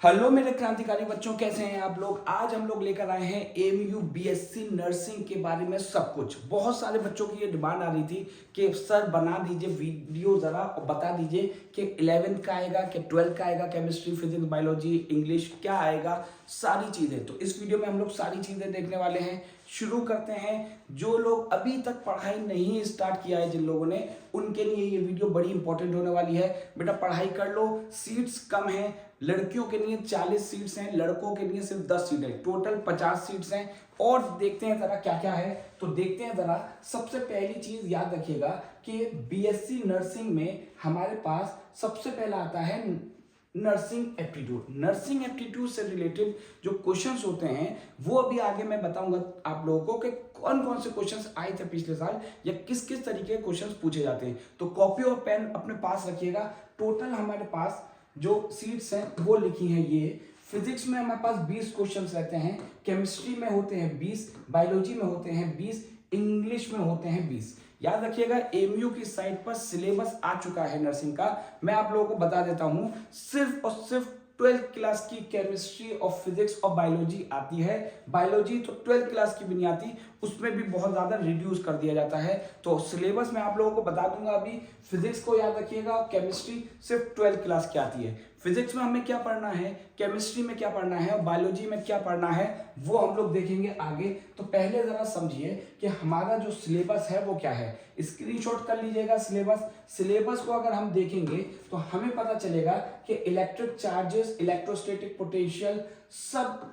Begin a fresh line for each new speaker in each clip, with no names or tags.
Hello मेरे क्रांतिकारी बच्चों, कैसे हैं आप लोग। आज हम लोग लेकर आए हैं एमयू बीएससी नर्सिंग के बारे में सब कुछ। बहुत सारे बच्चों की ये डिमांड आ रही थी कि सर बना दीजिए वीडियो ज़रा और बता दीजिए कि 11th का आएगा कि 12th का आएगा, केमिस्ट्री फिजिक्स बायोलॉजी इंग्लिश क्या आएगा, सारी चीज़ें। तो इस वीडियो में हम लोग सारी चीज़ें देखने वाले हैं। शुरू करते हैं। जो लोग अभी तक पढ़ाई नहीं स्टार्ट किया है, जिन लोगों ने, उनके लिए ये वीडियो बड़ी इंपॉर्टेंट होने वाली है। बेटा पढ़ाई कर लो, सीट्स कम हैं। लड़कियों के लिए 40 सीट्स हैं, लड़कों के लिए सिर्फ 10 सीट है, टोटल 50 सीट्स हैं। और देखते हैं जरा क्या क्या है। तो देखते हैं जरा। सबसे पहली चीज याद रखिएगा कि बीएससी नर्सिंग में हमारे पास सबसे पहला आता है नर्सिंग एप्टीट्यूड। नर्सिंग एप्टीट्यूड से रिलेटेड जो क्वेश्चंस होते हैं वो अभी आगे मैं बताऊंगा आप लोगों को कि कौन कौन से क्वेश्चंस आए थे पिछले साल या किस किस तरीके के क्वेश्चंस पूछे जाते हैं। तो कॉपी और पेन अपने पास रखिएगा। टोटल हमारे पास जो सीट्स हैं वो लिखी हैं ये। फिजिक्स में हमारे पास 20 क्वेश्चंस रहते हैं, केमिस्ट्री में होते हैं 20, बायोलॉजी में होते हैं 20, इंग्लिश में होते हैं 20। याद रखिएगा एमयू की साइट पर सिलेबस आ चुका है नर्सिंग का। मैं आप लोगों को बता देता हूं, सिर्फ और सिर्फ 12th क्लास की केमिस्ट्री और फिजिक्स और बायोलॉजी आती है। बायोलॉजी तो 12th क्लास की भी नहीं आती, उसमें भी बहुत ज्यादा रिड्यूस कर दिया जाता है। तो सिलेबस मैं आप लोगों को बता दूंगा अभी। फिजिक्स को याद रखिएगा और केमिस्ट्री सिर्फ 12th क्लास की आती है। फिजिक्स में हमें क्या पढ़ना है, केमिस्ट्री में क्या पढ़ना है और बायोलॉजी में क्या पढ़ना है वो हम लोग देखेंगे आगे। तो पहले जरा समझिए कि हमारा जो सिलेबस है वो क्या है। स्क्रीनशॉट कर लीजिएगा सिलेबस। सिलेबस को अगर हम देखेंगे तो हमें पता चलेगा कि इलेक्ट्रिक चार्जेस, इलेक्ट्रोस्टैटिक पोटेंशियल सब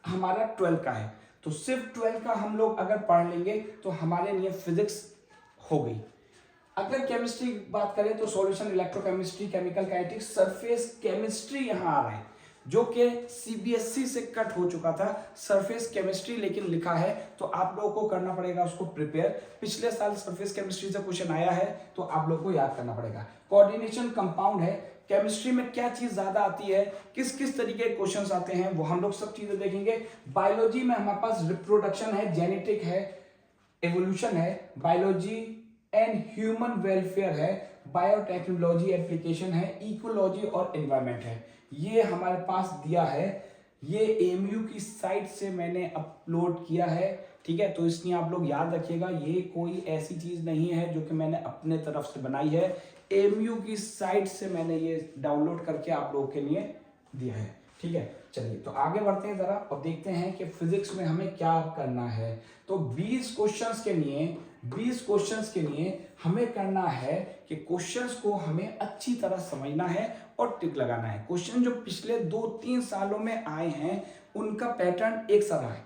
हमारा 12 का है। तो सिर्फ 12 का हम लोग अगर पढ़ लेंगे तो हमारे लिए फिजिक्स हो गई। अगर केमिस्ट्री की बात करें तो solution, electrochemistry, chemical kinetics, surface chemistry यहां आ रहा है, जो कि सीबीएसई से कट हो चुका था। सरफेस केमिस्ट्री लेकिन लिखा है, तो आप लोगों को करना पड़ेगा उसको प्रिपेयर। पिछले साल सरफेस केमिस्ट्री से क्वेश्चन आया है तो आप लोग को याद करना पड़ेगा। कोऑर्डिनेशन कंपाउंड है। केमिस्ट्री में क्या चीज ज्यादा आती है, किस किस तरीके के क्वेश्चंस आते हैं वो हम लोग सब चीजें देखेंगे। बायोलॉजी में हमारे पास रिप्रोडक्शन है, जेनेटिक है, एवोल्यूशन है, बायोलॉजी एंड ह्यूमन वेलफेयर है, बायोटेक्नोलॉजी एप्लीकेशन है, इकोलॉजी और एनवायरनमेंट है। ये हमारे पास दिया है, ये एमयू की साइट से मैंने अपलोड किया है। ठीक है, तो इसलिए आप लोग याद रखिएगा ये कोई ऐसी चीज नहीं है जो कि मैंने अपने तरफ से बनाई है। एमयू की साइट से मैंने ये डाउनलोड करके आप लोगों के लिए दिया है। ठीक है, चलिए तो आगे बढ़ते हैं जरा और देखते हैं कि फिजिक्स में हमें क्या करना है। तो 20 क्वेश्चंस के लिए हमें करना है कि क्वेश्चंस को हमें अच्छी तरह समझना है और टिक लगाना है। क्वेश्चन जो पिछले 2-3 सालों में आए हैं उनका पैटर्न एक सा रहा है।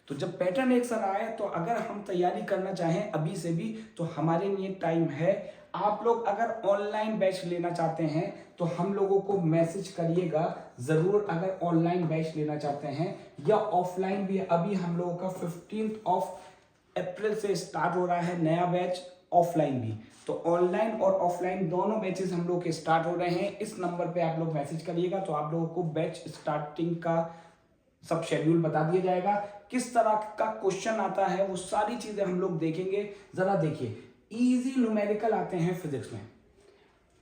तो जब पैटर्न एक सा रहा है तो अगर हम तैयारी करना चाहें अभी से भी तो हमारे लिए टाइम है। आप लोग अगर ऑनलाइन बैच लेना चाहते हैं तो हम लोगों को मैसेज करिएगा जरूर, अगर ऑनलाइन बैच लेना चाहते हैं या ऑफलाइन भी। अभी हम लोगों का 15 अप्रैल से स्टार्ट हो रहा है नया बैच, ऑफलाइन भी। तो ऑनलाइन और ऑफलाइन दोनों बैचेस हम लोग के स्टार्ट हो रहे हैं। इस नंबर पे आप लोग मैसेज करिएगा तो आप लोगों को बैच स्टार्टिंग का सब शेड्यूल बता दिया जाएगा। किस तरह का क्वेश्चन आता है वो सारी चीजें हम लोग देखेंगे। जरा देखिए, इजी न्यूमेरिकल आते हैं फिजिक्स में।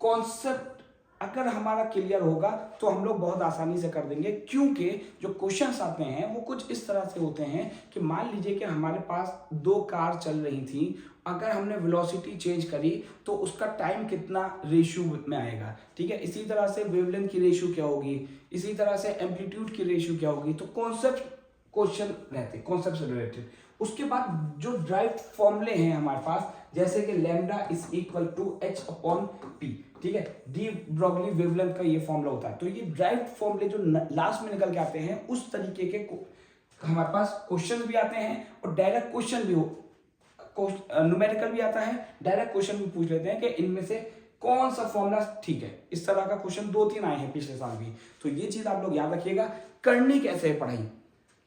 कॉन्सेप्ट अगर हमारा क्लियर होगा तो हम लोग बहुत आसानी से कर देंगे, क्योंकि जो क्वेश्चंस आते हैं वो कुछ इस तरह से होते हैं कि मान लीजिए कि हमारे पास 2 कार चल रही थी, अगर हमने वेलोसिटी चेंज करी तो उसका टाइम कितना रेशियो में आएगा। ठीक है, इसी तरह से वेवलेंथ की रेशियो क्या होगी, इसी तरह से एम्पलीट्यूड की रेशियो क्या होगी। तो कॉन्सेप्ट क्वेश्चन रहते हैं, कॉन्सेप्ट से रिलेटेड। उसके बाद जो ड्राइव फॉर्मूले हैं हमारे पास, जैसे कि lambda is equal to H upon P. ठीक है, डी ब्रॉगली वेवलेंथ का ये फॉर्मूला होता है। तो ये ड्राइव फॉर्मूले जो लास्ट में निकल के आते हैं उस तरीके के हमारे पास क्वेश्चन भी आते हैं और डायरेक्ट क्वेश्चन भी न्यूमेरिकल भी आता है। डायरेक्ट क्वेश्चन भी पूछ लेते हैं कि इनमें से कौन सा फॉर्मूला ठीक है। इस तरह का क्वेश्चन 2-3 आए हैं पिछले साल भी। तो ये चीज आप लोग याद रखिएगा। करनी कैसे है पढ़ाई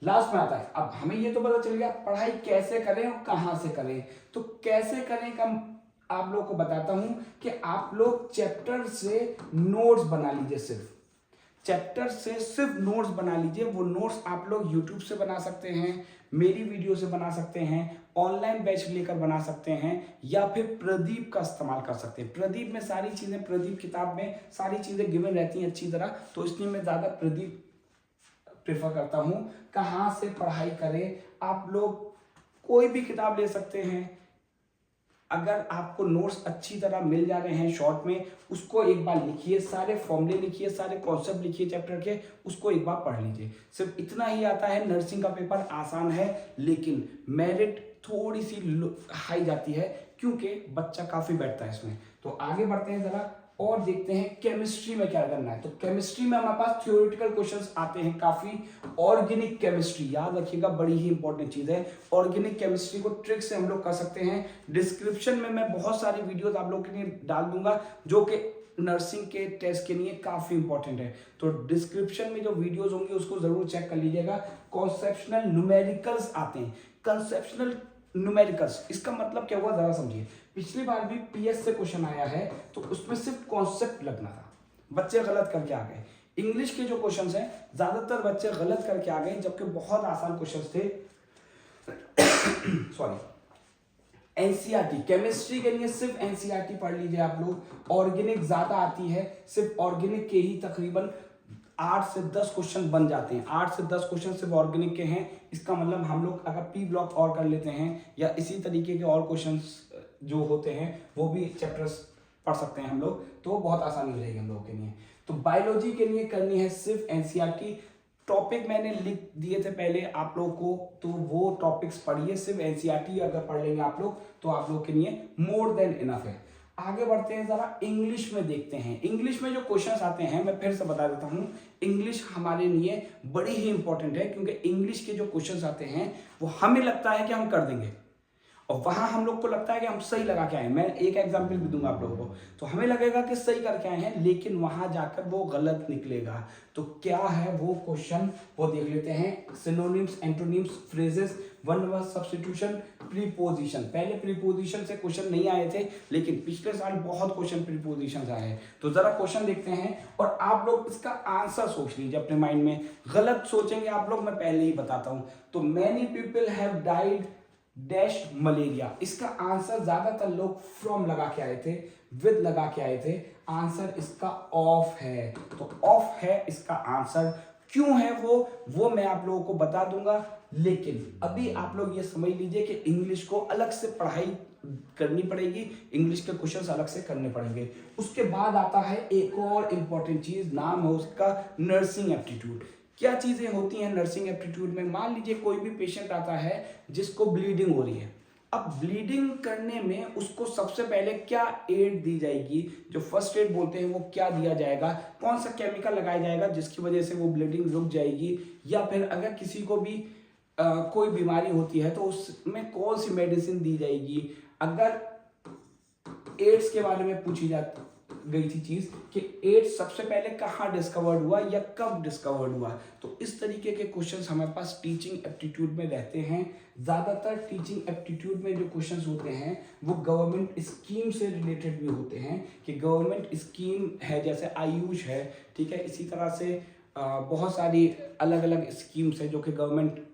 लास्ट में आता है। अब हमें ये तो पता चल गया पढ़ाई कैसे करें और कहां से करें। तो कैसे करें का आप लोग को बताता हूं कि आप लोग चैप्टर से नोट्स बना लीजिए। सिर्फ चैप्टर से सिर्फ नोट्स बना लीजिए। वो नोट्स आप लोग यूट्यूब से बना सकते हैं, मेरी वीडियो से बना सकते हैं, ऑनलाइन बैच लेकर बना सकते हैं, या फिर प्रदीप का इस्तेमाल कर सकते हैं। प्रदीप में सारी चीज़ें, प्रदीप किताब में सारी चीज़ें गिवन रहती हैं अच्छी तरह, तो इसलिए मैं ज़्यादा प्रदीप प्रेफर करता हूँ। कहाँ से पढ़ाई करें, आप लोग कोई भी किताब ले सकते हैं। अगर आपको नोट्स अच्छी तरह मिल जा रहे हैं शॉर्ट में, उसको एक बार लिखिए, सारे फॉर्मूले लिखिए, सारे कॉन्सेप्ट लिखिए चैप्टर के, उसको एक बार पढ़ लीजिए। सिर्फ इतना ही आता है। नर्सिंग का पेपर आसान है, लेकिन मेरिट थोड़ी सी हाई जाती है क्योंकि बच्चा काफ़ी बैठता है इसमें। तो आगे बढ़ते हैं ज़रा और देखते हैं केमिस्ट्री में क्या करना है। तो केमिस्ट्री में हमारे पास थ्योरेटिकल क्वेश्चंस आते हैं काफी। ऑर्गेनिक केमिस्ट्री याद रखिएगा, बड़ी ही इंपॉर्टेंट चीज है। ऑर्गेनिक केमिस्ट्री को ट्रिक से हम लोग कर सकते हैं। डिस्क्रिप्शन में मैं बहुत सारी वीडियोस आप लोगों के लिए डाल दूंगा जो कि नर्सिंग के टेस्ट के लिए काफी इंपॉर्टेंट है। तो डिस्क्रिप्शन में जो वीडियोस होंगे उसको जरूर चेक कर लीजिएगा। कॉन्सेप्शनल न्यूमेरिकल्स आते हैं। कंसेप्शनल न्यूमेरिकल्स, इसका मतलब क्या हुआ जरा समझिए। पिछली बार भी पीएस से क्वेश्चन आया है, तो उसमें सिर्फ कॉन्सेप्ट लगना था, बच्चे गलत करके आ गए। इंग्लिश के जो क्वेश्चंस हैं ज्यादातर बच्चे गलत करके आ गए, जबकि बहुत आसान क्वेश्चंस थे। सॉरी, एनसीईआरटी केमिस्ट्री के लिए सिर्फ एनसीईआरटी पढ़ लीजिए आप लोग। ऑर्गेनिक ज्यादा आती है, सिर्फ ऑर्गेनिक के ही तकरीबन 8 से 10 क्वेश्चन बन जाते हैं। 8 से 10 क्वेश्चन सिर्फ ऑर्गेनिक के हैं। इसका मतलब हम लोग अगर पी ब्लॉक और कर लेते हैं या इसी तरीके के और क्वेश्चंस जो होते हैं वो भी चैप्टर्स पढ़ सकते हैं हम लोग, तो बहुत आसानी हो जाएगी हम लोगों के लिए। तो बायोलॉजी के लिए करनी है सिर्फ एनसीईआरटी। टॉपिक मैंने लिख दिए थे पहले आप लोगों को, तो वो टॉपिक्स पढ़िए। सिर्फ एनसीईआरटी अगर पढ़ लेंगे आप लोग तो आप लोग के लिए मोर देन इनफ है। आगे बढ़ते हैं, जरा इंग्लिश में देखते हैं। इंग्लिश में जो क्वेश्चंस आते हैं मैं फिर से बता देता हूं, इंग्लिश हमारे लिए बड़ी ही इंपॉर्टेंट है, क्योंकि इंग्लिश के जो क्वेश्चंस आते हैं वो हमें लगता है कि हम कर देंगे और वहां हम लोग को लगता है कि हम सही लगा के आए। मैं एक एग्जांपल भी दूंगा आप लोगों को, तो हमें लगेगा कि सही करके आए हैं, लेकिन वहां जाकर वो गलत निकलेगा। तो क्या है वो क्वेश्चन, वो देख लेते हैं। Synonyms, antonyms, phrases, one word substitution, preposition. पहले प्रीपोजिशन से क्वेश्चन नहीं आए थे, लेकिन पिछले साल बहुत क्वेश्चन प्रीपोजिशन आए हैं। तो जरा क्वेश्चन देखते हैं और आप लोग इसका आंसर सोच लीजिए अपने माइंड में। गलत सोचेंगे आप लोग, मैं पहले ही बताता हूं। तो many people have died dash malaria, इसका आंसर ज्यादातर लोग फ्रॉम लगा के आए थे, विद लगा के आए थे। आंसर इसका ऑफ है। तो ऑफ है इसका आंसर। क्यों है वो मैं आप लोगों को बता दूंगा, लेकिन अभी आप लोग ये समझ लीजिए कि इंग्लिश को अलग से पढ़ाई करनी पड़ेगी, इंग्लिश के क्वेश्चंस अलग से करने पड़ेंगे। उसके बाद आता है एक और इंपॉर्टेंट चीज, नाम है उसका नर्सिंग एप्टीट्यूड। क्या चीजें होती हैं नर्सिंग एप्टीट्यूड में। मान लीजिए कोई भी पेशेंट आता है जिसको ब्लीडिंग हो रही है। अब ब्लीडिंग करने में उसको सबसे पहले क्या एड दी जाएगी, जो फर्स्ट एड बोलते हैं, वो क्या दिया जाएगा, कौन सा केमिकल लगाया जाएगा जिसकी वजह से वो ब्लीडिंग रुक जाएगी, या फिर अगर किसी को भी कोई बीमारी होती है तो उसमें कौन सी मेडिसिन दी जाएगी। अगर एड्स के बारे में पूछी जाती गई थी चीज कि एड्स सबसे पहले कहाँ डिस्कवर्ड हुआ या कब डिस्कवर्ड हुआ, तो इस तरीके के क्वेश्चंस हमारे पास टीचिंग एप्टीट्यूड में रहते हैं। ज्यादातर टीचिंग एप्टीट्यूड में जो क्वेश्चंस होते हैं वो गवर्नमेंट स्कीम से रिलेटेड भी होते हैं, कि गवर्नमेंट स्कीम है जैसे आयुष है, ठीक है, इसी तरह से बहुत सारी अलग अलग स्कीम्स है जो कि गवर्नमेंट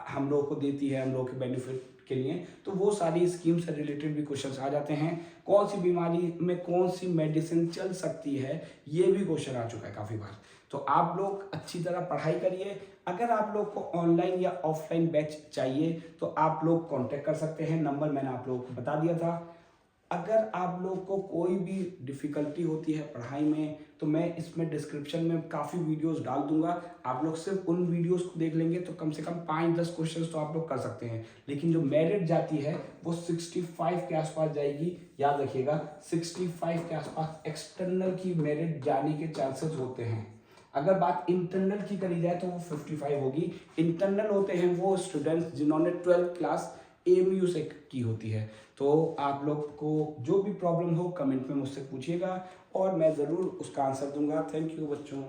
हम लोगों को देती है, हम लोगों के बेनिफिट के लिए। तो वो सारी स्कीम से रिलेटेड भी क्वेश्चंस आ जाते हैं। कौन सी बीमारी में कौन सी मेडिसिन चल सकती है, ये भी क्वेश्चन आ चुका है काफ़ी बार। तो आप लोग अच्छी तरह पढ़ाई करिए। अगर आप लोग को ऑनलाइन या ऑफलाइन बैच चाहिए तो आप लोग कांटेक्ट कर सकते हैं, नंबर मैंने आप लोगों को बता दिया था। अगर आप लोग को कोई भी डिफ़िकल्टी होती है पढ़ाई में तो मैं इसमें डिस्क्रिप्शन में काफ़ी वीडियोस डाल दूंगा। आप लोग सिर्फ उन वीडियोस को देख लेंगे तो कम से कम 5-10 क्वेश्चंस तो आप लोग कर सकते हैं। लेकिन जो मेरिट जाती है वो 65 के आसपास जाएगी, याद रखिएगा 65 के आसपास एक्सटर्नल की मेरिट जाने के चांसेस होते हैं। अगर बात इंटरनल की करी जाए तो वो 55 होगी। इंटरनल होते हैं वो स्टूडेंट्स जिन्होंने 12th क्लास AMU से की होती है। तो आप लोग को जो भी प्रॉब्लम हो कमेंट में मुझसे पूछिएगा और मैं ज़रूर उसका आंसर दूंगा। थैंक यू बच्चों।